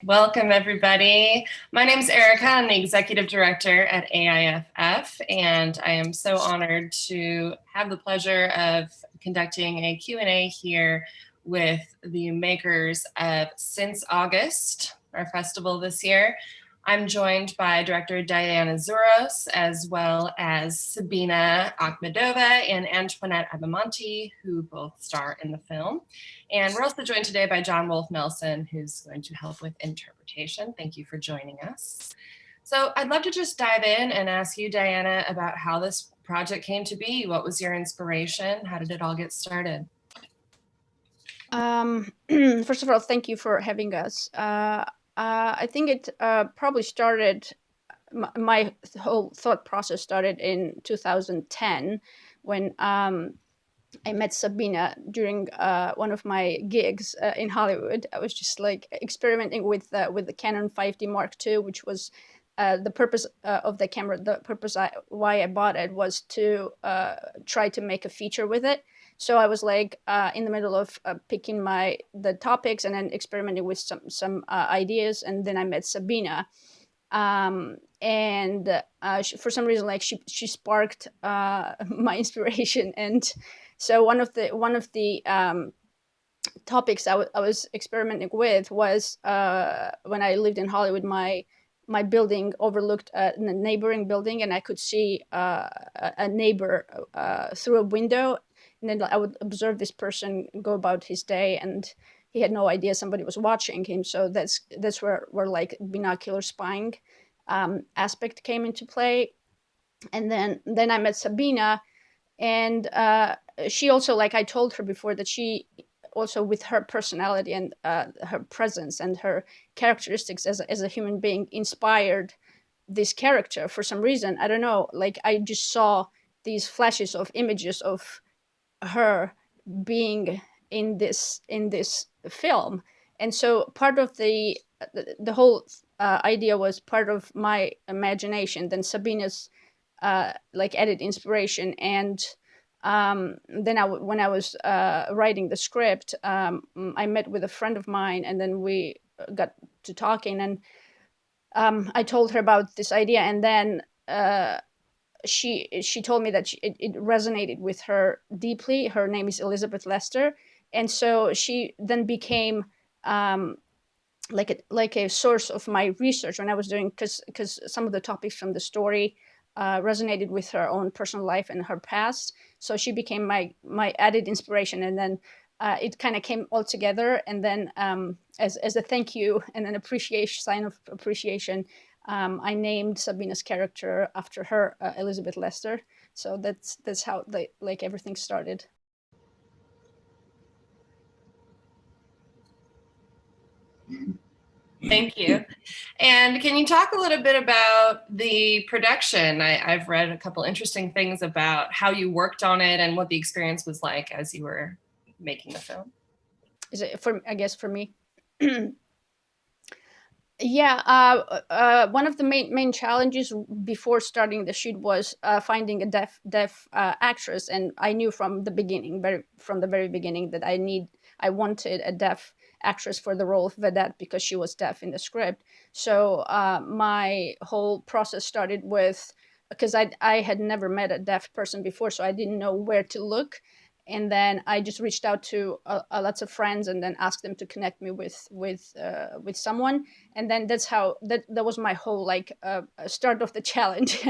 Welcome, everybody. My name is Erica. I'm the executive director at AIFF, and I am so honored to have the pleasure of conducting a Q&A here with the makers of Since August, our festival this year. I'm joined by director Diana Zuros, as well as Sabina Akhmedova and Antoinette Abbamonte, who both star in the film. And we're also joined today by John Wolfe Nelson, who's going to help with interpretation. Thank you for joining us. So I'd love to just dive in and ask you, Diana, about how this project came to be. What was your inspiration? How did it all get started? First of all, thank you for having us. I think it probably started, my whole thought process started in 2010 when I met Sabina during one of my gigs in Hollywood. I was just like experimenting with the Canon 5D Mark II, which was the purpose of the camera. The purpose why I bought it was to try to make a feature with it. So I was like in the middle of picking the topics and then experimenting with some ideas, and then I met Sabina. And for some reason, like she sparked my inspiration, and so one of the topics I was experimenting with was when I lived in Hollywood, my building overlooked a neighboring building, and I could see a neighbor through a window, and then I would observe this person go about his day, and he had no idea somebody was watching him. So that's where like binocular spying aspect came into play. And then I met Sabina, and she also, like I told her before, that she also, with her personality and her presence and her characteristics as a human being, inspired this character for some reason. I don't know, like I just saw these flashes of images of her being in this film. And so part of the whole idea was part of my imagination, then Sabina's like added inspiration. And then when I was writing the script, I met with a friend of mine, and then we got to talking, and I told her about this idea, and then she told me that it resonated with her deeply. Her name is Elizabeth Lester, and so she then became like a source of my research when I was doing, because some of the topics from the story resonated with her own personal life and her past. So she became my added inspiration, and then it kind of came all together. And then as a thank you and an appreciation sign of appreciation, I named Sabina's character after her, Elizabeth Lester. So that's how like everything started. Thank you. And can you talk a little bit about the production? I've read a couple interesting things about how you worked on it and what the experience was like as you were making the film. Is it for, I guess, for me? Yeah, one of the main challenges before starting the shoot was finding a deaf actress, and I knew from the beginning, from the very beginning, that I wanted a deaf actress for the role of Vedette because she was deaf in the script. So my whole process started with, because I had never met a deaf person before, so I didn't know where to look. And then I just reached out to lots of friends, and then asked them to connect me with someone. And then that's how that was my whole like start of the challenge,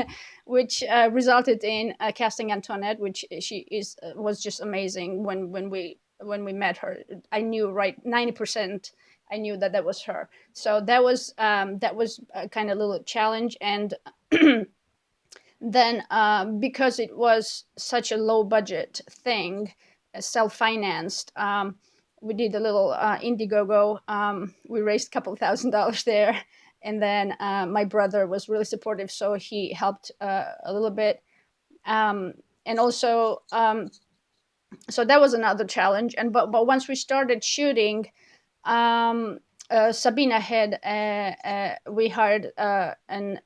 which resulted in casting Antoinette, which she was just amazing. When we met her, I knew right 90%. I knew that was her. So that was a kind of little challenge. And then because it was such a low budget thing, self-financed, we did a little Indiegogo. We raised a couple $1,000s there, and then my brother was really supportive, so he helped a little bit. And also, so that was another challenge. And but once we started shooting, Sabina had we hired an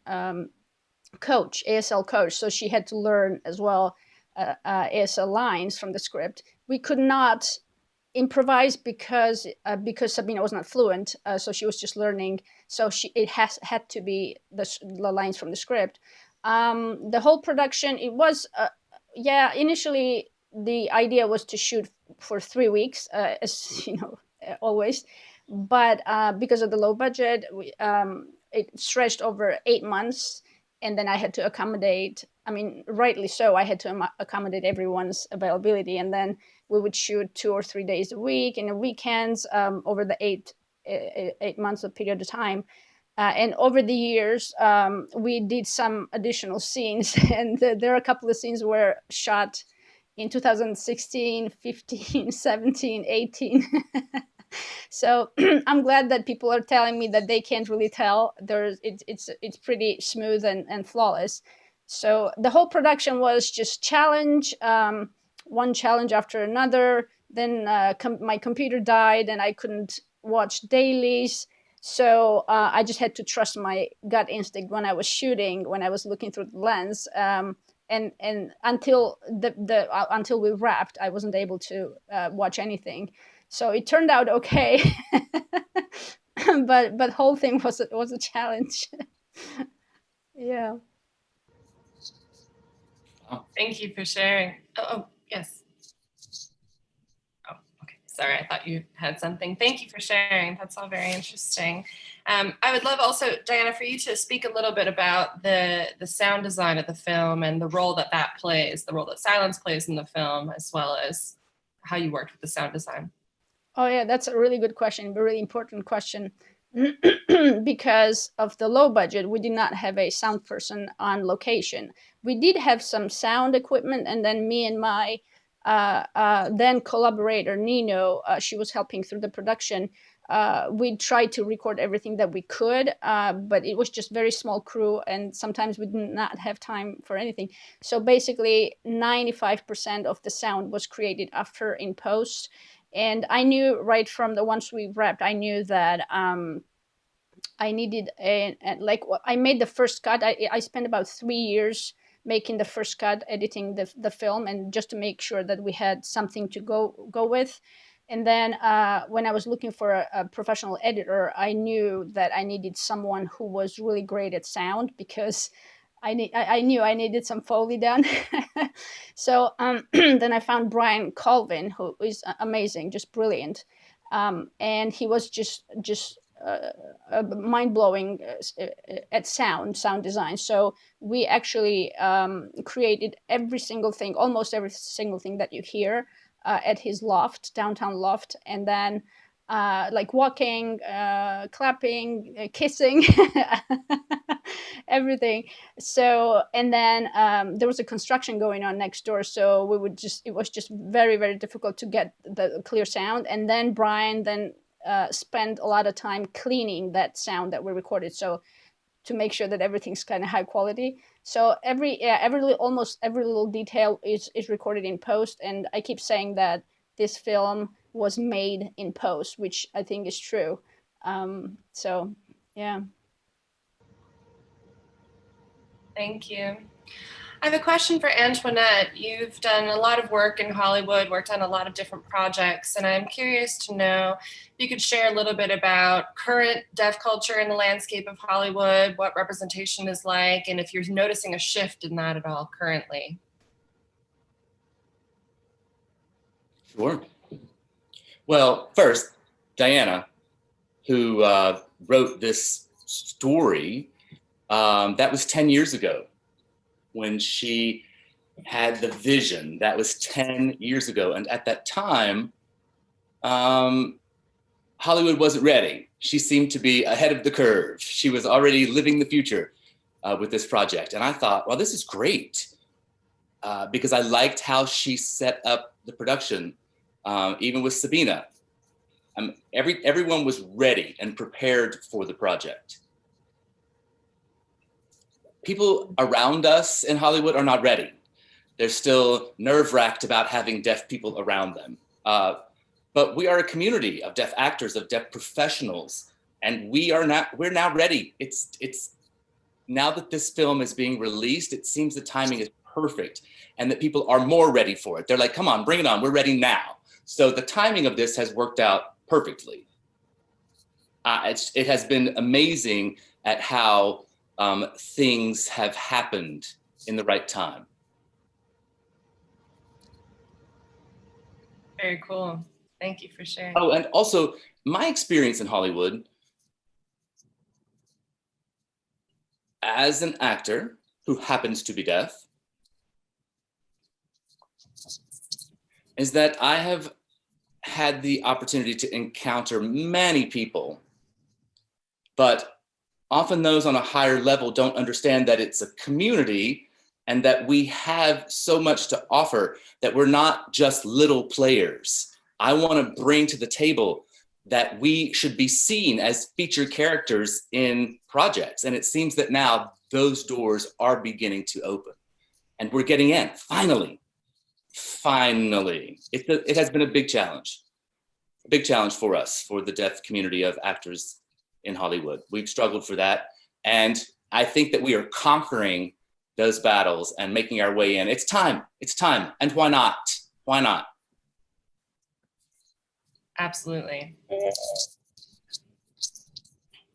coach, ASL coach, so she had to learn as well ASL lines from the script. We could not improvised because Sabina was not fluent, so she was just learning. So it had to be the lines from the script. The whole production, it was initially the idea was to shoot for 3 weeks, as you know, always, but because of the low budget, it stretched over 8 months, and then I had to accommodate. I mean, rightly so, I had to accommodate everyone's availability, and then we would shoot 2 or 3 days a week and the weekends over the 8 months of period of time. And over the years, we did some additional scenes, and there are a couple of scenes were shot in 2016, 15, 17, 18. So I'm glad that people are telling me that they can't really tell. It's pretty smooth and flawless. So the whole production was just challenge, one challenge after another. Then my computer died and I couldn't watch dailies. So I just had to trust my gut instinct when I was shooting, when I was looking through the lens. And until until we wrapped, I wasn't able to watch anything. So it turned out okay, but whole thing was a challenge. Yeah. Thank you for sharing. Oh, yes. Oh, okay. Sorry, I thought you had something. Thank you for sharing. That's all very interesting. I would love also, Diana, for you to speak a little bit about the sound design of the film and the role that plays, the role that silence plays in the film, as well as how you worked with the sound design. Oh yeah, that's a really good question, a really important question. Because of the low budget, we did not have a sound person on location. We did have some sound equipment, and then me and my then collaborator Nino, she was helping through the production. We tried to record everything that we could, but it was just very small crew, and sometimes we did not have time for anything. So basically 95% of the sound was created after in post. And I knew right from the once we wrapped, I knew that I needed I made the first cut. I spent about 3 years making the first cut, editing the film, and just to make sure that we had something to go with. And then when I was looking for a professional editor, I knew that I needed someone who was really great at sound, because I knew I needed some Foley done. So then I found Brian Colvin, who is amazing, just brilliant. And he was just mind-blowing at sound design. So we actually created every single thing, almost every single thing that you hear at his loft, downtown loft. And then like walking, clapping, kissing, everything. So, and then there was a construction going on next door. So it was just very, very difficult to get the clear sound. And then Brian spent a lot of time cleaning that sound that we recorded. So to make sure that everything's kind of high quality. So almost every little detail is recorded in post. And I keep saying that this film was made in post, which I think is true. So, yeah. Thank you. I have a question for Antoinette. You've done a lot of work in Hollywood, worked on a lot of different projects, and I'm curious to know if you could share a little bit about current deaf culture in the landscape of Hollywood, what representation is like, and if you're noticing a shift in that at all currently. Sure. Well, first, Diana, who wrote this story, that was 10 years ago when she had the vision. That was 10 years ago. And at that time, Hollywood wasn't ready. She seemed to be ahead of the curve. She was already living the future with this project. And I thought, well, this is great, because I liked how she set up the production, even with Sabina. Everyone was ready and prepared for the project. People around us in Hollywood are not ready. They're still nerve-wracked about having deaf people around them. But we are a community of deaf actors, of deaf professionals, and we're now ready. It's now that this film is being released, it seems the timing is perfect and that people are more ready for it. They're like, come on, bring it on, we're ready now. So the timing of this has worked out perfectly. It has been amazing at how things have happened in the right time. Very cool. Thank you for sharing. Oh, and also my experience in Hollywood as an actor who happens to be deaf is that I have had the opportunity to encounter many people, but often those on a higher level don't understand that it's a community and that we have so much to offer, that we're not just little players. I want to bring to the table that we should be seen as featured characters in projects. And it seems that now those doors are beginning to open and we're getting in, finally. Finally. It has been a big challenge for us, for the deaf community of actors in Hollywood. We've struggled for that. And I think that we are conquering those battles and making our way in. It's time. And why not? Why not? Absolutely.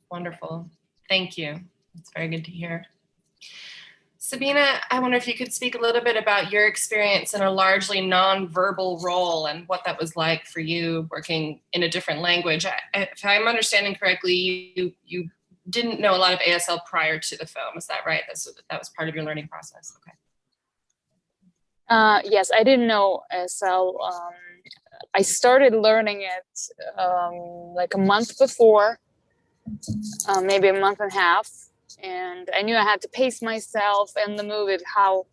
Wonderful. Thank you. It's very good to hear. Sabina, I wonder if you could speak a little bit about your experience in a largely non-verbal role and what that was like for you working in a different language. If I'm understanding correctly, you didn't know a lot of ASL prior to the film. Is that right? That was part of your learning process. Okay. Yes, I didn't know ASL. I started learning it like a month before, maybe a month and a half. And I knew I had to pace myself in the movie, how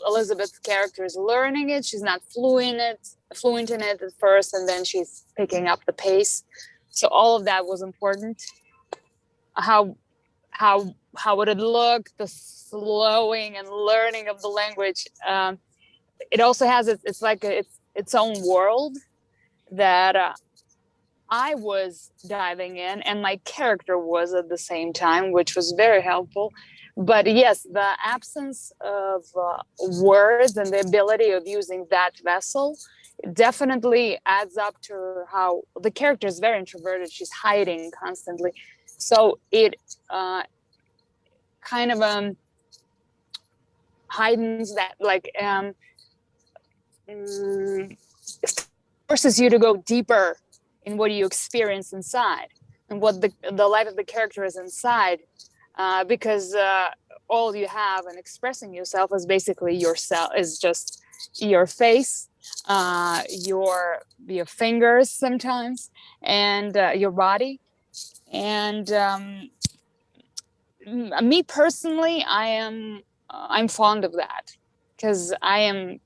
Elizabeth's character is learning it. She's not fluent in it at first, and then she's picking up the pace. So all of that was important. How would it look, the slowing and learning of the language. It also has its own world that I was diving in, and my character was at the same time, which was very helpful. But yes, the absence of words and the ability of using that vessel definitely adds up to how the character is very introverted. She's hiding constantly. So it kind of heightens that, forces you to go deeper in what you experience inside and what the life of the character is inside, because all you have in expressing yourself is basically yourself, is just your face, your fingers sometimes, and your body. And me personally, I'm fond of that because I am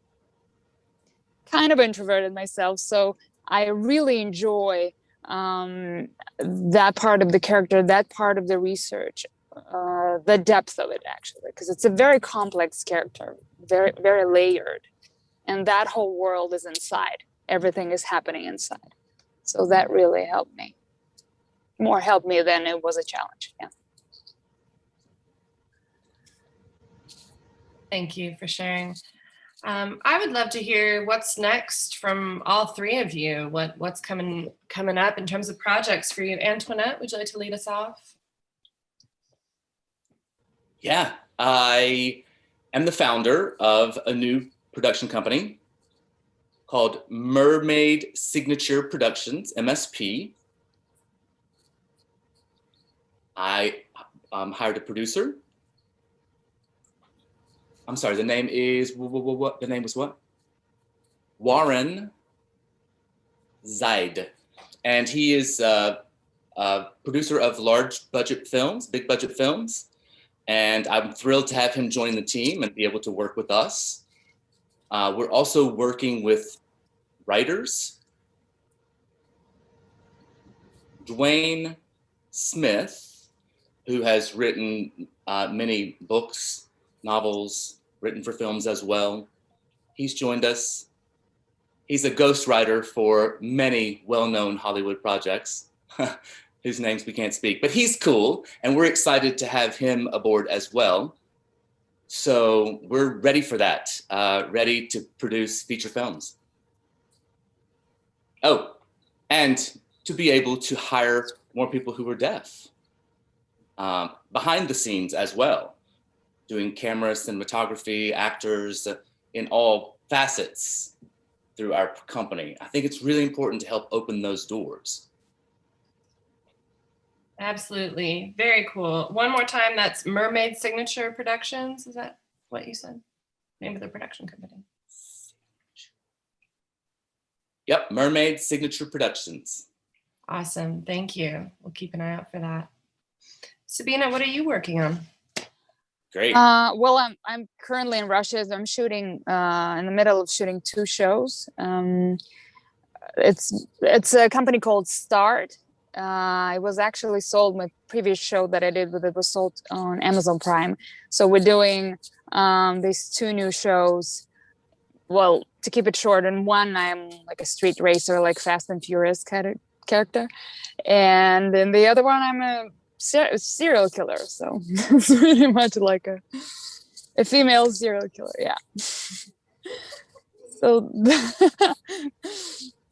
kind of introverted myself, so I really enjoy that part of the character, that part of the research, the depth of it, actually, because it's a very complex character, very, very layered, and that whole world is inside. Everything is happening inside. So that really helped me. More helped me than it was a challenge. Yeah. Thank you for sharing. I would love to hear what's next from all three of you. What's coming up in terms of projects for you. Antoinette, would you like to lead us off? Yeah, I am the founder of a new production company called Mermaid Signature Productions, MSP. I hired a producer. I'm sorry, the name is, what? The name was what? Warren Zaid. And he is a producer of large budget films, big budget films. And I'm thrilled to have him join the team and be able to work with us. We're also working with writers. Dwayne Smith, who has written many books, novels, written for films as well. He's joined us. He's a ghostwriter for many well-known Hollywood projects, whose names we can't speak, but he's cool, and we're excited to have him aboard as well. So we're ready for that, ready to produce feature films. Oh, and to be able to hire more people who are deaf behind the scenes as well, doing camera, cinematography, actors in all facets through our company. I think it's really important to help open those doors. Absolutely. Very cool. One more time, that's Mermaid Signature Productions. Is that what you said? Name of the production company. Yep, Mermaid Signature Productions. Awesome. Thank you. We'll keep an eye out for that. Sabina, what are you working on? Great. Well, I'm currently in Russia. So I'm shooting in the middle of shooting 2 shows. It's a company called Start. It was actually sold. My previous show that I did with it was sold on Amazon Prime. So we're doing these 2 new shows. Well, to keep it short, in one I'm like a street racer, like Fast and Furious character, and in the other one I'm a serial killer. So it's pretty much like a female serial killer. Yeah. So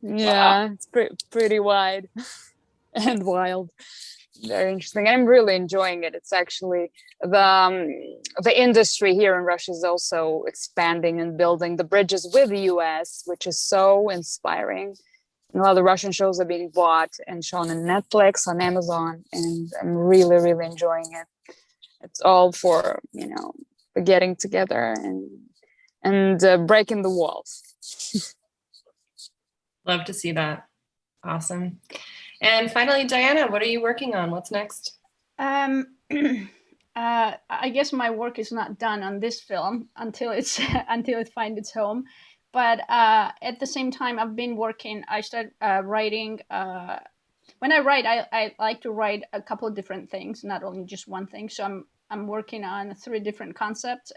yeah, wow. It's pretty wide and wild. Very interesting. I'm really enjoying it. It's actually the industry here in Russia is also expanding and building the bridges with the US, which is so inspiring. And a lot of the Russian shows are being bought and shown on Netflix, on Amazon, and I'm really, really enjoying it. It's all for, getting together and breaking the walls. Love to see that. Awesome. And finally, Diana, what are you working on? What's next? I guess my work is not done on this film until it finds its home. But at the same time, I've been working. I started writing. When I write, I like to write a couple of different things, not only just one thing. So I'm working on 3 different concepts,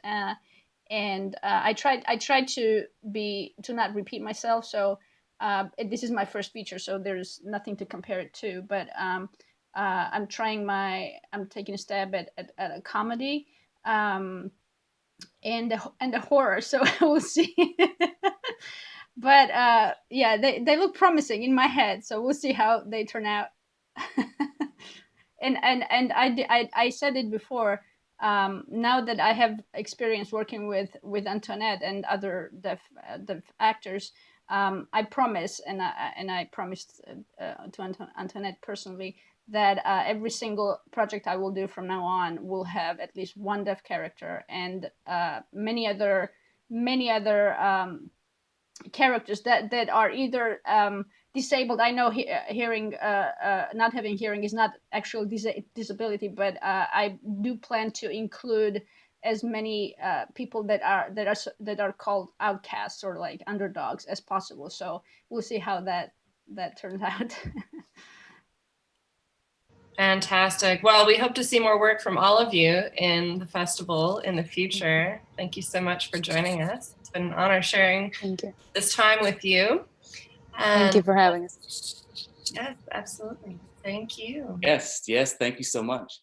and I tried to not repeat myself. So. This is my first feature, so there's nothing to compare it to. But I'm taking a stab at a comedy, and a horror. So we'll see. But yeah, they look promising in my head. So we'll see how they turn out. and I said it before. Now that I have experience working with Antoinette and other deaf actors. I promise, and I promised to Antoinette personally that every single project I will do from now on will have at least one deaf character and many other characters that are either disabled. I know hearing, not having hearing is not actual disability, but I do plan to include as many people that are called outcasts or like underdogs as possible. So we'll see how that turns out. Fantastic. Well, we hope to see more work from all of you in the festival in the future. Thank you so much for joining us. It's been an honor sharing this time with you. Thank you for having us. Yes, absolutely. Thank you. Yes, thank you so much.